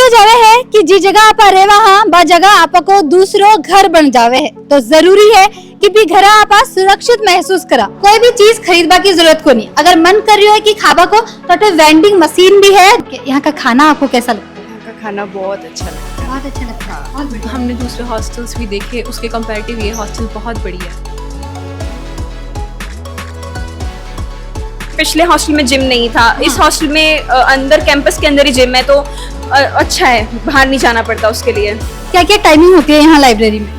क्यों जावे है कि जी जगह आप रहे वहाँ बा जगह आपको दूसरो घर बन जावे है, तो जरूरी है कि भी घर आप सुरक्षित महसूस करा। कोई भी चीज खरीदबा की जरूरत को नहीं, अगर मन कर रही है कि खाबा को तो वेंडिंग मशीन भी है। यहाँ का खाना आपको कैसा लगता है? यहाँ का खाना बहुत अच्छा लगता है। बहुत अच्छा लगता है। हमने दूसरे हॉस्टल्स भी देखे, उसके कंपैरेटिव ये हॉस्टल बहुत बढ़िया है। पिछले हॉस्टल में जिम नहीं था, इस हॉस्टल में अंदर कैंपस के अंदर ही जिम है, तो अच्छा है, बाहर नहीं जाना पड़ता उसके लिए। क्या क्या टाइमिंग होती है यहाँ लाइब्रेरी में?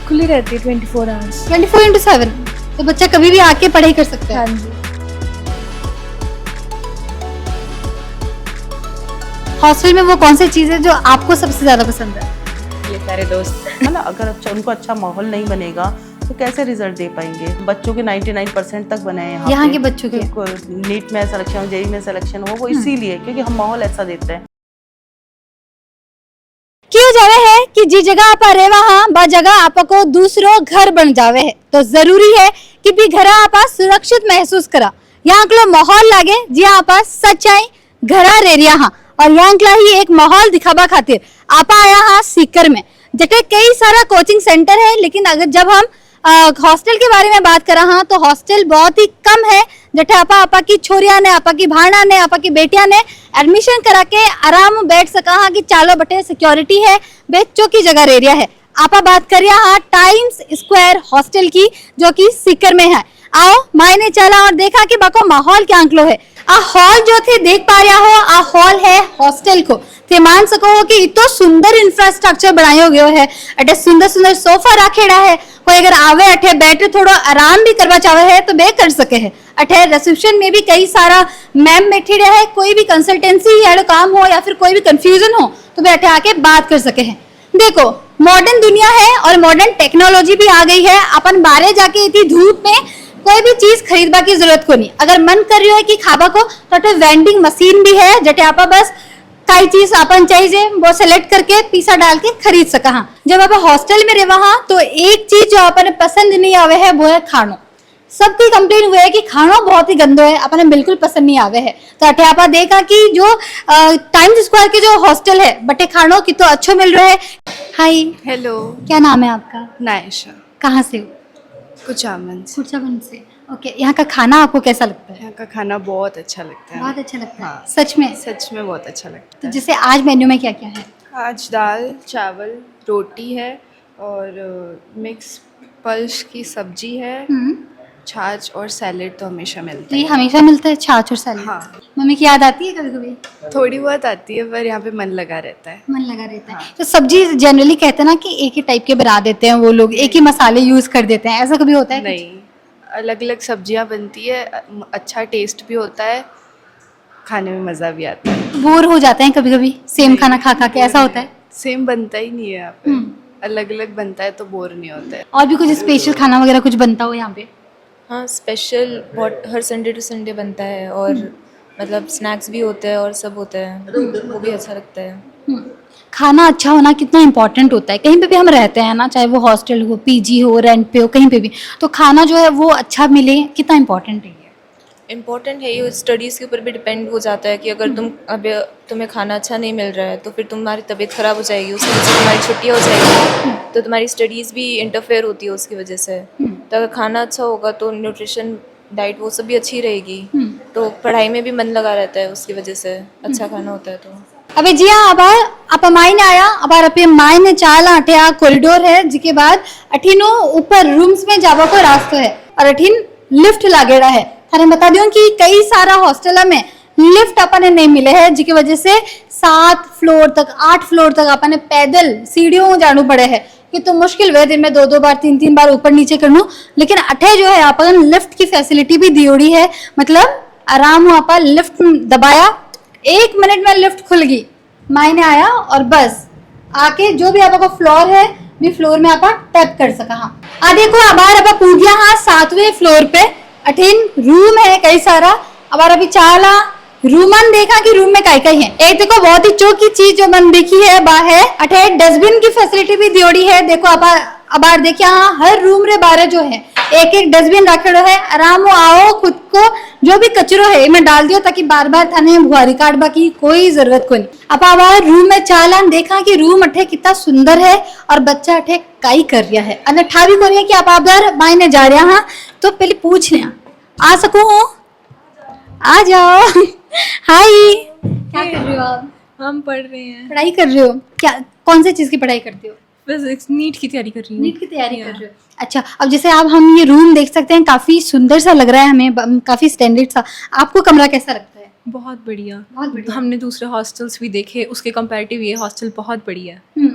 खुली रहती है 24 आवर्स। 24/7, तो बच्चा कभी भी आके पढ़ाई कर सकता है। हाँ जी। हॉस्टल में वो कौन सी चीज है जो आपको सबसे ज्यादा पसंद है? ये सारे दोस्त। मतलब अगर उनको अच्छा माहौल नहीं बनेगा तो कैसे रिजल्ट दे पाएंगे। बच्चों के 99% तक बने हैं यहाँ के बच्चों के नीट में सिलेक्शन हो, जेईई में सिलेक्शन हो, वो इसीलिए क्योंकि हम माहौल ऐसा देते हैं। क्यों जावे है कि जी जगह आप रहे वहाँ बा जगह आपको दूसरो घर बन जावे है, तो जरूरी है कि भी घर आप सुरक्षित महसूस करा। यहाँ को माहौल लागे जी आप सच्चाई घरा रेरिया हाँ, और यहाँ के ही एक माहौल दिखाबा खातिर आप आया हाँ सीकर में, जटे कई सारा कोचिंग सेंटर है। लेकिन अगर जब हम हॉस्टल के बारे में बात करा हाँ, तो हॉस्टल बहुत ही कम है जटे आपा की छोरिया ने, आपा की भाणा ने, आपा की बेटिया ने एडमिशन करा के आराम बैठ सका हाँ कि चालो बटे सिक्योरिटी है, बेचो की जगह एरिया है। आपा बात करिया हाँ टाइम्स स्क्वायर हॉस्टल की, जो कि सीकर में है। आओ मायने चला और देखा कि बाको माहौल क्या अंकलो है। आ हॉल जो थे देख पा रहा हो, आ हॉल है हॉस्टल को ते मान सको हो कि इतो सुंदर इंफ्रास्ट्रक्चर बनायो गयो है। अटे सुंदर सुंदर सोफा रखेड़ा है, कोई अगर आवे अठे बैठे थोड़ा आराम भी करवा चाहे है तो बे कर सके है। अठे रिसेप्शन में भी कई सारा मैम बैठी रहे, कोई भी कंसल्टेंसी या काम हो या फिर कोई भी कंफ्यूजन हो तो बे अठे आके बात कर सके है। देखो मॉडर्न दुनिया है और मॉडर्न टेक्नोलॉजी भी आ गई है। अपन बाहर जाके इतनी धूप में कोई भी चीज खरीदबा की जरूरत को नहीं, अगर मन कर रही है कि खाबा को तो वेंडिंग मशीन भी है जटे आप बस कई चीज अपन चाहिए वो सेलेक्ट करके पैसा डाल के खरीद सका। हाँ, जब आप हॉस्टल में रहे वहां तो एक चीज जो अपन पसंद नहीं आवे है वो है खानो। सबकी कंप्लेन हुआ है कि खाना बहुत ही गंदो है, अपने बिल्कुल पसंद नहीं आवे है। तो अठे आपा देखा कि जो टाइम्स स्क्वायर के जो हॉस्टल है बटे खानो की तो अच्छो मिल रहा है। हाय, हेलो, क्या नाम है आपका? नायशा। कहाँ से हो? कुचामन से। ओके, यहाँ का खाना आपको कैसा लगता है? यहाँ का खाना बहुत अच्छा लगता है। बहुत अच्छा लगता है। हाँ। सच में? सच में बहुत अच्छा लगता तो है। जैसे आज मेन्यू में क्या क्या है? आज दाल चावल रोटी है और मिक्स पल्स की सब्जी है, छाछ और सैलेड तो हमेशा तो मिलता ये है। हमेशा मिलता है छाछ और सैलेड? हाँ। मम्मी की याद आती है कभी कभी? थोड़ी बहुत आती है पर यहाँ पे मन लगा रहता है। मन लगा रहता है। तो सब्जी जनरली कहते हैं ना कि एक ही टाइप के बना देते हैं वो लोग, एक ही मसाले यूज कर देते हैं, ऐसा कभी होता है? नहीं, अलग अलग सब्जियाँ बनती है, अच्छा टेस्ट भी होता है, खाने में मज़ा भी आता है। बोर हो जाते हैं कभी कभी सेम खाना खा खा के, ऐसा होता है? सेम बनता ही नहीं है यहाँ पे, अलग अलग बनता है तो बोर नहीं होता है। और भी कुछ स्पेशल खाना वगैरह कुछ बनता हो यहाँ पे? हाँ, स्पेशल बहुत हर संडे टू संडे बनता है और मतलब स्नैक्स भी होते हैं और सब होता है, वो भी अच्छा लगता है। खाना अच्छा होना कितना इम्पोर्टेंट होता है। कहीं पे भी हम रहते हैं ना, चाहे वो हॉस्टल हो, पीजी हो, रेंट पे हो, कहीं पे भी, तो खाना जो है वो अच्छा मिले कितना इम्पोर्टेंट है। इम्पोर्टेंट है ये, स्टडीज़ के ऊपर भी डिपेंड हो जाता है कि अगर तुम्हें खाना अच्छा नहीं मिल रहा है तो फिर तुम्हारी तबीयत ख़राब हो जाएगी, उसकी वजह से तुम्हारी छुट्टियाँ हो जाएगी, तो तुम्हारी स्टडीज़ भी इंटरफेयर होती है उसकी वजह से। तो अगर खाना अच्छा होगा तो न्यूट्रिशन डाइट वो सब भी अच्छी रहेगी, तो पढ़ाई में भी मन लगा रहता है उसकी वजह से, अच्छा खाना होता है। तो अबे जी हाँ, अब आप मायने आया, अब अपने मायने चाला अठिया कॉरिडोर है, जिसके बाद अठिनो ऊपर रूम्स में जावा को रास्ता है और अठिन लिफ्ट लागेड़ा है। थाने बता दियो कि कई सारा हॉस्टल में लिफ्ट अपने नहीं मिले हैं, जिसकी वजह से 7 फ्लोर तक 8 फ्लोर तक अपने पैदल सीढ़ियों में जाना पड़े है कि तो मुश्किल हुए दिन में 2-2 बार 3-3 बार ऊपर नीचे करना। लेकिन अठे जो है अपन लिफ्ट की फैसिलिटी भी दी है, मतलब आराम हो अपन लिफ्ट दबाया 1 मिनट में लिफ्ट खुल गई, मायने आया और बस आके जो भी आपका फ्लोर है भी फ्लोर में आप टैप कर सका। हाँ, आ देखो अबार आप पूछ गया हाँ 7वें फ्लोर पे अठिन रूम है कई सारा। अबार अभी चाला रूमन देखा कि रूम में कई है। एक देखो बहुत ही चौकी चीज जो मन देखी है बा है अठे डस्टबिन की फैसिलिटी भी दियोड़ी है। देखो अबार देखिए हाँ हर रूम रे बारे जो है एक एक डस्टबिन रखेड़ो है, आराम आओ खुद को जो भी कचरो है इनमें डाल दियो ताकि बार बार थाने बुहारी काटबा की कोई जरूरत को नहीं। अब आवा रूम में चालान देखा कि रूम अठे कितना सुंदर है और बच्चा अठे काई कर रहा है अने ठा भी कोनी है कि आप आदर मायने जा रहा हां तो पहले पूछ ले आ सकूं हो आ जाओ। हाय क्या कर रहे हो आप? हम पढ़ रहे हैं पढ़ाई कर रहे हो क्या? कौन सी चीज की पढ़ाई करते हो? फिजिक्स नीट की तैयारी कर रही हूँ। नीट की तैयारी कर रहे हो? अच्छा, अब जैसे आप हम ये रूम देख सकते हैं, काफी सुंदर सा लग रहा है हमें, काफी स्टैंडर्ड सा। आपको कमरा कैसा लगता है? बहुत बढ़िया। बहुत बढ़िया। हमने दूसरे हॉस्टल्स भी देखे, उसके कंपैरेटिव ये हॉस्टल बहुत बढ़िया है।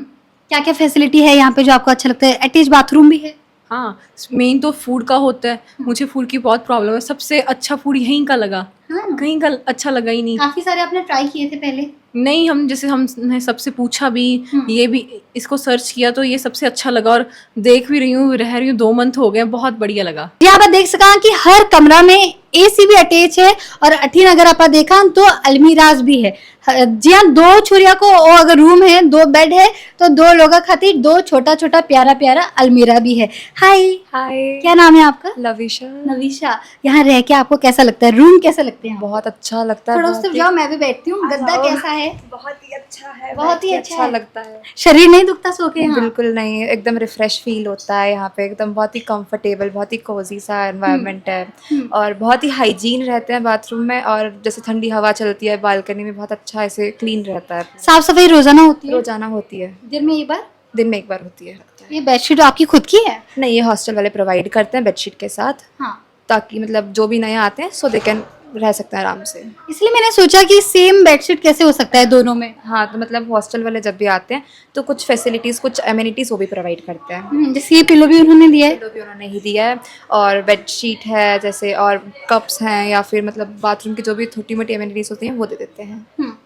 क्या क्या फैसिलिटी है यहाँ पे जो आपको अच्छा लगता है? अटैच बाथरूम भी है? हाँ, मेन तो फूड का होता है। मुझे फूड की बहुत प्रॉब्लम है, सबसे अच्छा फूड यहीं का लगा। हाँ। कहीं का अच्छा लगा ही नहीं। काफी सारे आपने ट्राई किए थे पहले? नहीं, हम जैसे हमने सबसे पूछा भी, ये भी इसको सर्च किया तो ये सबसे अच्छा लगा और देख भी रही हूँ, रह रही हूँ, 2 मंथ हो गए, बहुत बढ़िया लगा। यहाँ पर देख सका कि हर कमरा में एसी भी अटैच है और अठीन अगर आप देखा तो अलमीराज भी है। जी हाँ, 2 छोरिया को और अगर रूम है, 2 बेड है तो 2 लोगों खातिर 2 छोटा छोटा प्यारा प्यारा अलमीरा भी है। हाय हाय, क्या नाम है आपका? लविशा। नवीशा, यहाँ रह के आपको कैसा लगता है? रूम कैसे लगते हैं? बहुत अच्छा लगता है। थोड़ा उस तरफ जाओ, मैं भी बैठती हूँ। गद्दा कैसा है? बहुत ही अच्छा है, बहुत ही अच्छा है। लगता है। शरीर नहीं दुखता सो के यहाँ? बिल्कुल नहीं, एकदम रिफ्रेश फील होता है यहाँ पे, एकदम बहुत ही कंफर्टेबल, बहुत ही कोजी सा एनवायरनमेंट है और बहुत ही हाइजीन रहते हैं बाथरूम में, और जैसे ठंडी हवा चलती है बालकनी में, बहुत अच्छा ऐसे क्लीन रहता है। साफ सफाई रोजाना होती है? रोजाना होती है, दिन में एक बार? दिन में एक बार होती है। ये बेडशीट आपकी खुद की है? नहीं, ये हॉस्टल वाले प्रोवाइड करते हैं बेडशीट के साथ, हाँ। ताकि मतलब जो भी नए आते हैं सो दे कैन रह सकते हैं आराम से। इसलिए मैंने सोचा कि सेम बेडशीट कैसे हो सकता है दोनों में। हाँ, तो मतलब हॉस्टल वाले जब भी आते हैं तो कुछ फैसिलिटीज़, कुछ एमिनिटीज़ वो भी प्रोवाइड करते हैं। जैसे ये पिलो भी उन्होंने दिया है? पिलो भी उन्होंने ही दिया है, और बेडशीट है जैसे, और कप्स हैं, या फिर मतलब बाथरूम की जो भी छोटी मोटी एमिनिटीज़ होती हैं वो दे देते हैं।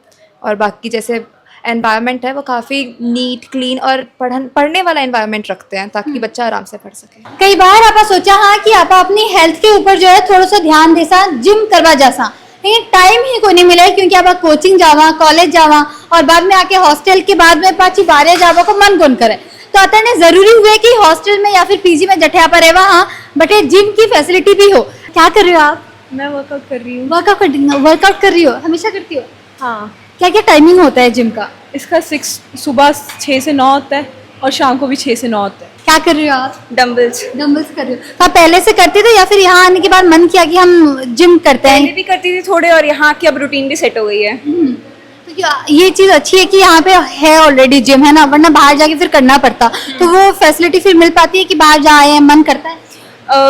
और बाकी जैसे एनवायरनमेंट है वो काफ़ी नीट क्लीन और पढ़ने वाला एनवायरनमेंट रखते हैं, ताकि बच्चा आराम से पढ़ सके। कई बार आप सोचा हाँ कि आप अपनी हेल्थ के ऊपर जो है थोड़ा सा ध्यान दे सा, जिम करवा जा सा, लेकिन टाइम ही कोई नहीं मिला क्योंकि आप कोचिंग जावा, कॉलेज जावा और बाद में आके हॉस्टल के बाद में पाची बारे जावा को मन कौन करे। तो आता ने जरूरी हुए कि हॉस्टल में या फिर पीजी में जठिया पर रहवा, हाँ बटे जिम की फैसिलिटी भी हो। क्या कर रहे हो आप? मैं वर्कआउट कर रही हूँ। वर्कआउट कर रही हो? हमेशा करती हो? हाँ, क्या क्या टाइमिंग होता है जिम का? इसका सुबह 6 से 9 होता है और शाम को भी 6 से 9 होता है। क्या कर रहे हो आप? डम्बल्स कर रहे हो? तो आप पहले से करते थे या फिर यहाँ आने के बाद मन किया कि हम जिम करते हैं? पहले भी करती थी थोड़े, और यहाँ की अब रूटीन भी सेट हो गई है। तो ये चीज अच्छी है कि यहाँ पे है ऑलरेडी जिम, है ना, वरना बाहर जाके फिर करना पड़ता। तो वो फैसिलिटी फिर मिल पाती है कि बाहर जाए, मन करता है?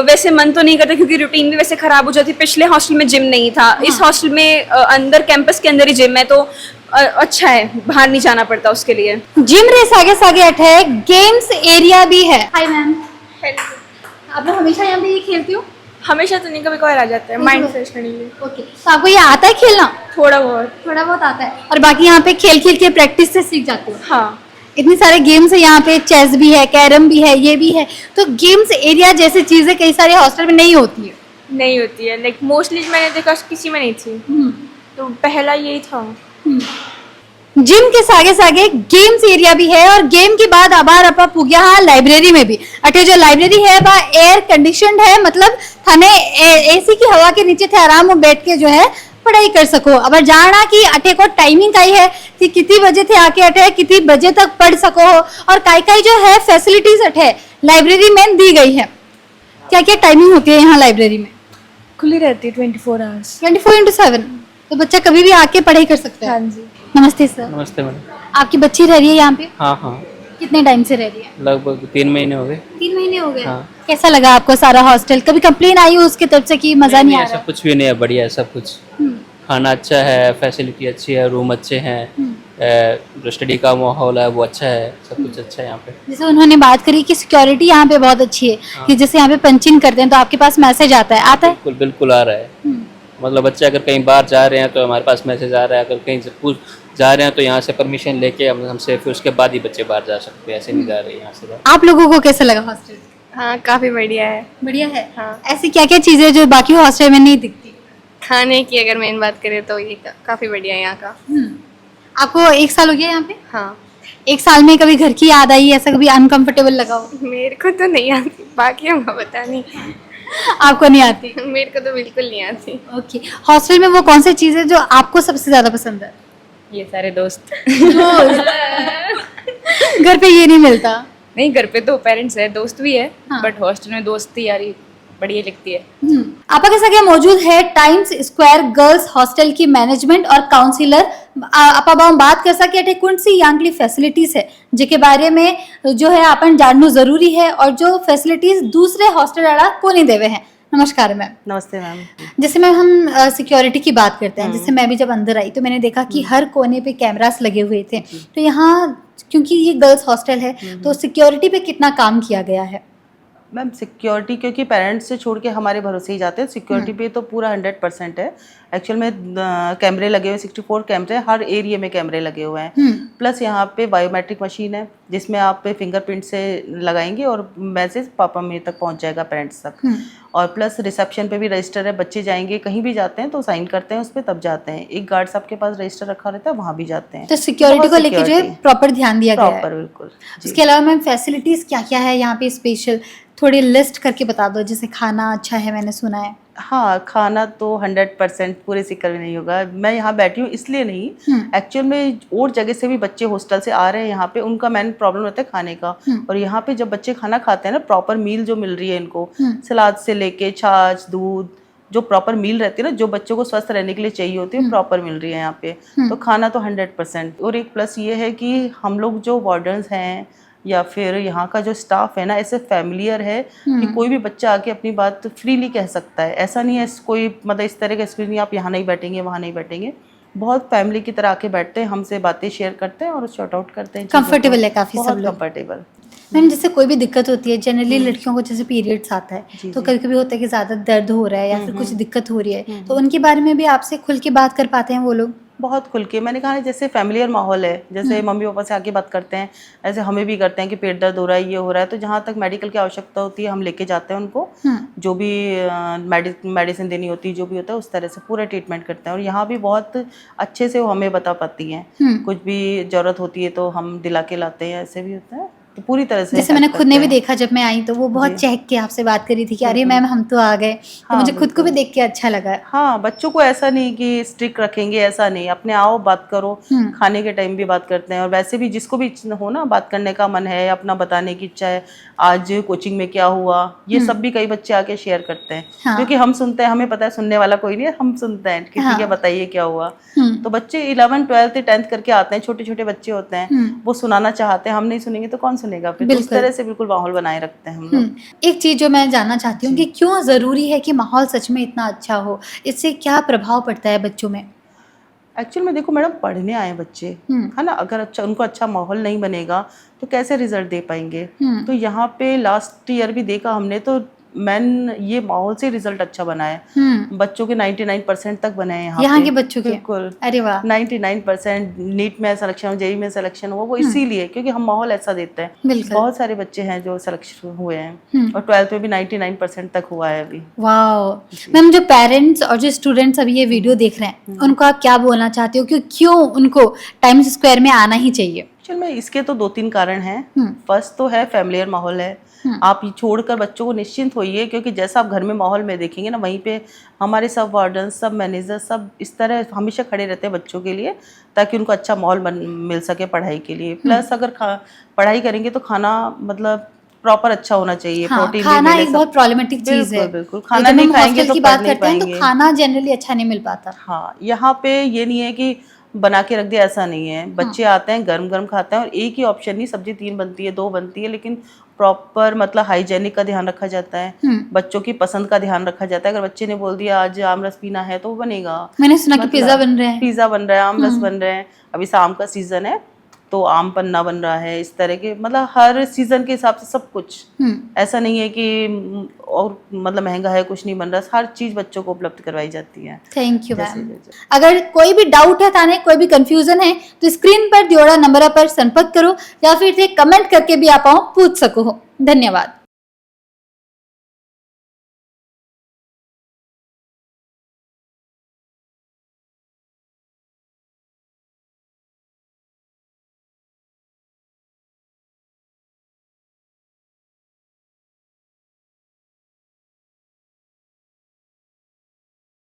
वैसे मन तो नहीं करता क्योंकि रूटीन भी वैसे खराब हो जाती। पिछले हॉस्टल में जिम नहीं था, इस हॉस्टल में अंदर कैंपस के अंदर ही जिम है, तो अच्छा है, बाहर नहीं जाना पड़ता उसके लिए। जिम रे सागे सागे अठे गेम्स एरिया भी है। हाय मैम, आप लोग हमेशा यहाँ पे ये खेलती हो? हमेशा तो नहीं, कभी कभार आ जाता है माइंड फ्रेश करने के लिए। ओके, तो आपको ये आता है खेलना? थोड़ा बहुत आता है। और बाकी यहाँ पे खेल खेल के प्रैक्टिस से सीख जाते हो? हाँ। इतने सारे गेम्स है यहाँ पे, चेस भी है, कैरम भी है, ये भी है। तो गेम्स एरिया जैसी चीजें कई सारे हॉस्टल में नहीं होती है। नहीं होती है, लाइक मोस्टली मैंने देखा किसी में नहीं थी, तो पहला यही था। जिम के सागे सागे गेम्स एरिया भी है, और गेम के बाद आबार अपा पुग्या हाँ लाइब्रेरी में भी। अटे जो लाइब्रेरी है वह एयर कंडीशनड है, मतलब थाने एसी की हवा के नीचे थे आराम में बैठ के जो है पढ़ाई कर सको। अब जाना कि अटे को टाइमिंग काई है कि कितनी बजे थे आके अटे कितनी बजे तक पढ़ सको, और काई जो है फैसिलिटीज अटे लाइब्रेरी में दी गई है। क्या क्या टाइमिंग होती है यहाँ लाइब्रेरी में? खुली रहती है 24 आवर्स। 24/7, तो बच्चा कभी भी आके पढ़ाई कर सकता है? हाँ जी। नमस्ते सर। नमस्ते मैडम। आपकी बच्ची रह रही है यहाँ पे? हाँ हाँ, कितने टाइम से रह रही है? लगभग 3 महीने हो गए। 3 महीने हो गए। हाँ। कैसा लगा आपको सारा हॉस्टल? कभी कंप्लेन आई हो उसकी तरफ से कि मजा नहीं आ ऐसा रहा? कुछ भी नहीं है, बढ़िया है सब कुछ। खाना अच्छा है, फैसिलिटी अच्छी है, रूम अच्छे हैं, जो स्टडी का माहौल है वो अच्छा है, सब कुछ अच्छा है यहाँ पे। जैसे उन्होंने बात करी कि सिक्योरिटी यहाँ पे बहुत अच्छी है, कि जैसे यहाँ पे पंचिंग करते हैं तो आपके पास मैसेज आता है? बिल्कुल बिल्कुल आ रहा है। मतलब बच्चे अगर कहीं बाहर जा रहे हैं तो हमारे पास मैसेज आ रहा है, अगर कहीं से पूछ जा रहे हैं तो यहाँ से परमिशन लेके हमसे, फिर उसके बाद ही बच्चे बाहर जा सकते हैं, ऐसे नहीं जा रहे यहाँ से। आप लोगों को कैसा लगा हॉस्टल? हाँ, काफ़ी बढ़िया है। बढ़िया है। हाँ। ऐसी क्या क्या चीजें जो बाकी हॉस्टल में नहीं दिखती? खाने की अगर मेन बात करें तो ये काफ़ी बढ़िया है यहाँ का। आपको 1 साल हो गया यहाँ पे? हाँ। एक साल में कभी घर की याद आई, ऐसा कभी अनकंफर्टेबल लगा हो? मेरे को तो नहीं आती, बाकी हमको पता नहीं। आपको नहीं आती? मेरे को तो बिल्कुल नहीं आती। ओके, हॉस्टल में वो कौन सी चीज़ है जो आपको सबसे ज्यादा पसंद है? ये सारे दोस्त। घर पे ये नहीं मिलता। नहीं, घर पे तो पेरेंट्स है, दोस्त भी है, हाँ। बट हॉस्टल में दोस्ती यारी बढ़िया लगती है। आपा के सगळ्या मौजूद है टाइम्स स्क्वायर गर्ल्स हॉस्टल की मैनेजमेंट और काउंसिलर। आपा बाम बात कर सके अठे कौन सी यांगली फैसिलिटीज है जिके बारे में जो है अपन जानना जरूरी है और जो फैसिलिटीज दूसरे हॉस्टल वाला को नहीं देवे हैं। नमस्कार मैम। नमस्ते मैम। जैसे मैम हम सिक्योरिटी की बात करते हैं, जैसे मैं भी जब अंदर आई तो मैंने देखा कि हर कोने पे कैमरास लगे हुए थे, तो यहाँ क्योंकि ये गर्ल्स हॉस्टल है तो सिक्योरिटी पे कितना काम किया गया है? मैम सिक्योरिटी क्योंकि पेरेंट्स से छोड़ के हमारे भरोसे ही जाते हैं, सिक्योरिटी पे तो पूरा 100% है। एक्चुअल में कैमरे लगे हुए 64 कैमरे, हर एरिया में कैमरे लगे हुए हैं। प्लस यहाँ पे बायोमेट्रिक मशीन है जिसमें आप पे फिंगरप्रिंट से लगाएंगे और मैसेज पापा मेरे तक पहुँच जाएगा, पेरेंट्स तक। और प्लस रिसेप्शन पे भी रजिस्टर है, बच्चे जाएंगे कहीं भी जाते हैं तो साइन करते हैं उस पर तब जाते हैं। एक गार्ड साहब के पास रजिस्टर रखा रहता है, वहाँ भी जाते हैं। तो सिक्योरिटी को लेके जो है प्रॉपर ध्यान दिया गया है। प्रॉपर, बिल्कुल। उसके अलावा मैम फैसिलिटीज क्या क्या है यहाँ पे स्पेशल, थोड़ी लिस्ट करके बता दो। जैसे खाना अच्छा है मैंने सुना है। हाँ, खाना तो 100% पूरे सिक्कर में नहीं होगा। मैं यहाँ बैठी हूँ इसलिए नहीं, एक्चुअल में और जगह से भी बच्चे हॉस्टल से आ रहे हैं यहाँ पे, उनका मेन प्रॉब्लम रहता है खाने का। और यहाँ पे जब बच्चे खाना खाते हैं ना, प्रॉपर मील जो मिल रही है इनको, सलाद से लेके छाछ दूध, जो प्रॉपर मील रहती है ना, जो बच्चों को स्वस्थ रहने के लिए चाहिए होती है, प्रॉपर मिल रही है यहाँ पे। तो खाना तो 100%। और एक प्लस ये है कि हम लोग जो वार्डन्स हैं या फिर यहाँ का जो स्टाफ है ना, ऐसे फैमिलियर है कि कोई भी बच्चा आके अपनी बात फ्रीली कह सकता है। ऐसा नहीं है कोई मतलब इस तरह का एक्सपीरियंस नहीं, आप यहाँ नहीं बैठेंगे वहाँ नहीं बैठेंगे। बहुत फैमिली की तरह आके बैठते हैं, हमसे बातें शेयर करते हैं और शॉर्ट आउट करते हैं। कंफर्टेबल है काफी सब लोग। कंफर्टेबल। मैम जैसे कोई भी दिक्कत होती है, जनरली लड़कियों को जैसे पीरियड्स आता है तो कभी कभी होता है कि ज्यादा दर्द हो रहा है या फिर कुछ दिक्कत हो रही है, तो उनके बारे में भी आपसे खुल के बात कर पाते हैं वो लोग? बहुत खुल के, मैंने कहा ना जैसे फैमिलियर माहौल है, जैसे मम्मी पापा से आके बात करते हैं, ऐसे हमें भी करते हैं कि पेट दर्द हो रहा है, ये हो रहा है, तो जहाँ तक मेडिकल की आवश्यकता होती है हम लेके जाते हैं उनको। जो भी मेडिसिन देनी होती है, जो भी होता है, उस तरह से पूरा ट्रीटमेंट करते हैं। और यहाँ भी बहुत अच्छे से वो हमें बता पाती हैं, कुछ भी जरूरत होती है तो हम दिला के लाते हैं, ऐसे भी होता है। तो पूरी तरह से जैसे मैंने खुद ने भी देखा जब मैं आई तो वो बहुत चहक के आपसे बात करी थी कि अरे मैम हम तो आ गए, तो मुझे खुद को भी देख के अच्छा लगा। हाँ, बच्चों को ऐसा नहीं कि स्ट्रिक्ट रखेंगे, ऐसा नहीं, अपने आओ बात करो। खाने के टाइम भी बात करते हैं, और वैसे भी जिसको भी हो ना बात करने का मन है, अपना बताने की इच्छा है, आज कोचिंग में क्या हुआ, ये सब भी कई बच्चे आके शेयर करते हैं। क्योंकि हम सुनते हैं, हमें पता है सुनने वाला कोई नहीं है, हम सुनते हैं कि ठीक है बताइए क्या हुआ। तो बच्चे 11, 12, 10th करके आते हैं, छोटे छोटे बच्चे होते हैं, वो सुनाना चाहते हैं, हम नहीं सुनेंगे तो कौन सुनेगा फिर। तो उस तरह से बिल्कुल माहौल बनाए रखते हैं हम लोग। एक चीज जो मैं जानना चाहती हूँ कि क्यों जरूरी है कि माहौल सच में इतना अच्छा हो, इससे क्या प्रभाव पड़ता है बच्चों में? एक्चुअल में देखो मैडम, पढ़ने आए बच्चे है ना, अगर अच्छा उनको अच्छा माहौल नहीं बनेगा तो कैसे रिजल्ट दे पाएंगे। तो यहाँ पे लास्ट ईयर भी देखा हमने, तो मैन ये माहौल से रिजल्ट अच्छा बना है। बच्चों के 99% तक बने हैं यहाँ के बच्चों के? बिल्कुल। अरे वाह। 99% नीट में सिलेक्शन हो, जेई में सिलेक्शन हुआ, वो इसीलिए क्योंकि हम माहौल ऐसा देते हैं। बहुत सारे बच्चे हैं जो सिलेक्शन हुए हैं, और 12th में भी 99% तक हुआ है अभी। वाह। मैम जो पेरेंट्स और जो स्टूडेंट्स अभी ये वीडियो देख रहे हैं, उनको आप क्या बोलना चाहते हो कि क्यों उनको टाइम्स स्क्वायर में आना ही चाहिए? चल मैं इसके तो 2-3 कारण हैं। फर्स्ट तो है फैमिलियर माहौल है, आप ये छोड़कर बच्चों को निश्चिंत होइए, क्योंकि जैसा आप घर में माहौल में देखेंगे ना, वहीं पे हमारे सब वार्डन, सब मैनेजर, सब इस तरह हमेशा खड़े रहते हैं बच्चों के लिए, ताकि उनको अच्छा माहौल मिल सके पढ़ाई के लिए। प्लस अगर पढ़ाई करेंगे तो खाना मतलब प्रॉपर अच्छा होना चाहिए। प्रोटीन खाना एक बहुत प्रॉब्लमेटिक चीज है। बिल्कुल, खाना नहीं खाएंगे तो बात करते हैं तो खाना जनरली अच्छा नहीं मिल पाता। हाँ, यहाँ पे ये नहीं है कि बना के रख दिया, ऐसा नहीं है। बच्चे आते हैं गरम गरम खाते हैं, और एक ही ऑप्शन नहीं, सब्जी 3 बनती है, 2 बनती है, लेकिन प्रॉपर मतलब हाइजेनिक का ध्यान रखा जाता है, बच्चों की पसंद का ध्यान रखा जाता है। अगर बच्चे ने बोल दिया आज आम रस पीना है तो वो बनेगा। मैंने सुना कि पिज्जा बन रहा है। पिज्जा बन रहा है, आम रस बन रहे हैं, अभी शाम का सीजन है तो आम पन्ना बन रहा है, इस तरह के मतलब हर सीजन के हिसाब से सब कुछ। ऐसा नहीं है कि और मतलब महंगा है कुछ नहीं बन रहा, हर चीज बच्चों को उपलब्ध करवाई जाती है। Thank you ma'am. अगर कोई भी डाउट है थाने, कोई भी कंफ्यूजन है तो स्क्रीन पर दियोड़ा नंबर पर संपर्क करो या फिर कमेंट करके भी आप पूछ सको। धन्यवाद।